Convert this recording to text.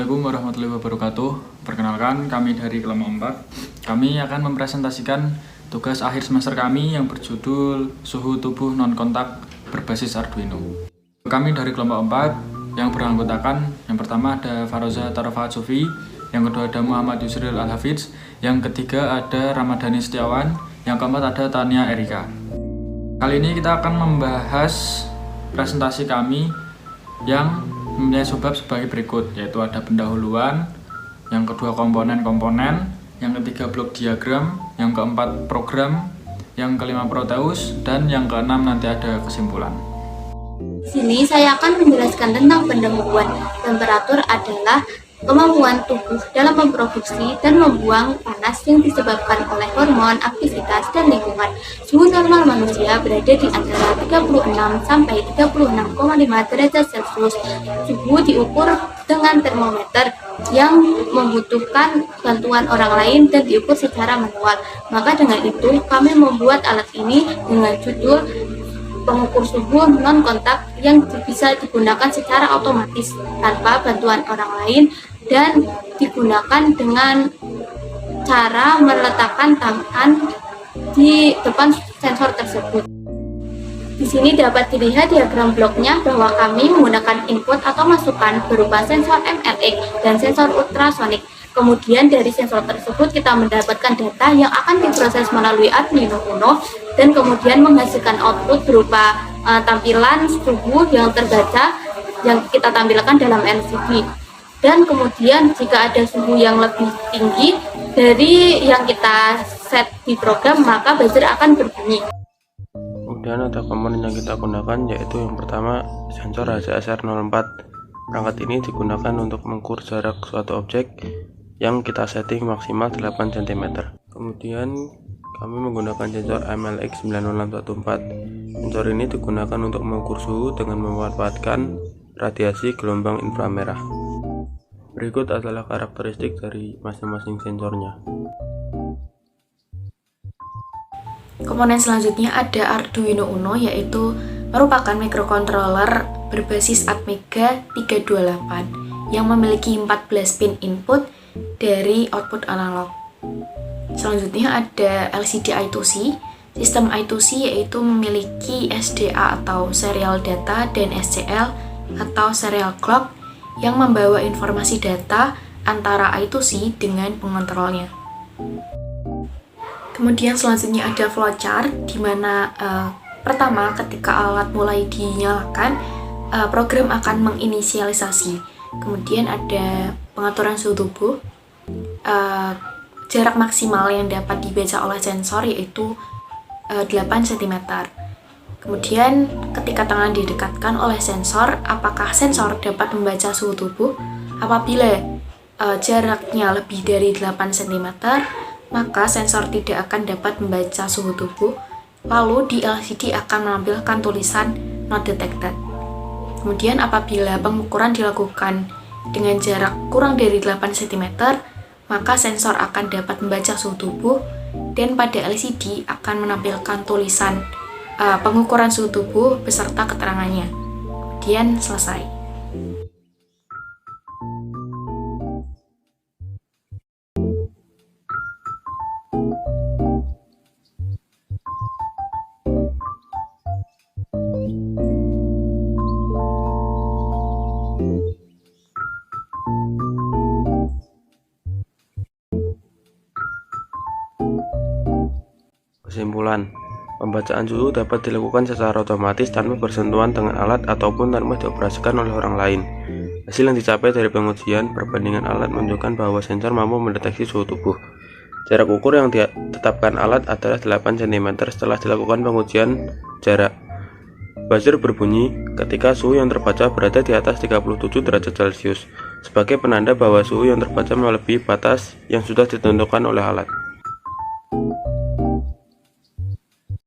Assalamualaikum warahmatullahi wabarakatuh. Perkenalkan, kami dari kelompok 4. Kami akan mempresentasikan tugas akhir semester kami yang berjudul Suhu Tubuh Non-Kontak Berbasis Arduino. Kami dari kelompok 4 yang beranggotakan, yang pertama ada Faroza Tarafaat Sufi, yang kedua ada Muhammad Yusril Al-Hafidz, yang ketiga ada Ramadhani Setiawan, yang keempat ada Tania Erika. Kali ini kita akan membahas presentasi kami yang mempunyai subbab sebagai berikut, yaitu ada pendahuluan, yang kedua komponen-komponen, yang ketiga blok diagram, yang keempat program, yang kelima Proteus, dan yang keenam nanti ada kesimpulan. Di sini saya akan menjelaskan tentang pendahuluan. Temperatur adalah kemampuan tubuh dalam memproduksi dan membuang panas yang disebabkan oleh hormon, aktivitas, dan lingkungan. Suhu normal manusia berada di antara 36 sampai 36,5 derajat Celcius. Suhu diukur dengan termometer yang membutuhkan bantuan orang lain dan diukur secara manual. Maka dengan itu kami membuat alat ini dengan judul pengukur suhu non-kontak yang bisa digunakan secara otomatis tanpa bantuan orang lain dan digunakan dengan cara meletakkan tangan di depan sensor tersebut. Di sini dapat dilihat diagram bloknya bahwa kami menggunakan input atau masukan berupa sensor MLX dan sensor ultrasonik. Kemudian dari sensor tersebut kita mendapatkan data yang akan diproses melalui Arduino Uno dan kemudian menghasilkan output berupa tampilan suhu yang terbaca yang kita tampilkan dalam LCD. Dan kemudian jika ada suhu yang lebih tinggi dari yang kita set di program, maka buzzer akan berbunyi. Kemudian ada komponen yang kita gunakan, yaitu yang pertama sensor HCSR04. Perangkat ini digunakan untuk mengukur jarak suatu objek yang kita setting maksimal 8 cm. Kemudian kami menggunakan sensor MLX 90614. Sensor ini digunakan untuk mengukur suhu dengan memanfaatkan radiasi gelombang inframerah. Berikut adalah karakteristik dari masing-masing sensornya. Komponen selanjutnya ada Arduino Uno, yaitu merupakan microcontroller berbasis Atmega 328 yang memiliki 14 pin input dari output analog. Selanjutnya ada LCD I2C. Sistem I2C yaitu memiliki SDA atau serial data dan SCL atau serial clock yang membawa informasi data antara I2C dengan pengontrolnya. Kemudian selanjutnya ada flowchart, di mana pertama ketika alat mulai dinyalakan, program akan menginisialisasi. Kemudian ada pengaturan suhu tubuh, jarak maksimal yang dapat dibaca oleh sensor yaitu 8 cm. Kemudian ketika tangan didekatkan oleh sensor, apakah sensor dapat membaca suhu tubuh? Apabila jaraknya lebih dari 8 cm, maka sensor tidak akan dapat membaca suhu tubuh. Lalu di LCD akan menampilkan tulisan not detected. Kemudian apabila pengukuran dilakukan dengan jarak kurang dari 8 cm, maka sensor akan dapat membaca suhu tubuh dan pada LCD akan menampilkan tulisan pengukuran suhu tubuh beserta keterangannya. Kemudian selesai. Kesimpulan, pembacaan suhu dapat dilakukan secara otomatis tanpa bersentuhan dengan alat ataupun tanpa dioperasikan oleh orang lain. Hasil yang dicapai dari pengujian perbandingan alat menunjukkan bahwa sensor mampu mendeteksi suhu tubuh. Jarak ukur yang ditetapkan alat adalah 8 cm setelah dilakukan pengujian jarak. Buzzer berbunyi ketika suhu yang terbaca berada di atas 37 derajat Celcius, sebagai penanda bahwa suhu yang terbaca melebihi batas yang sudah ditentukan oleh alat.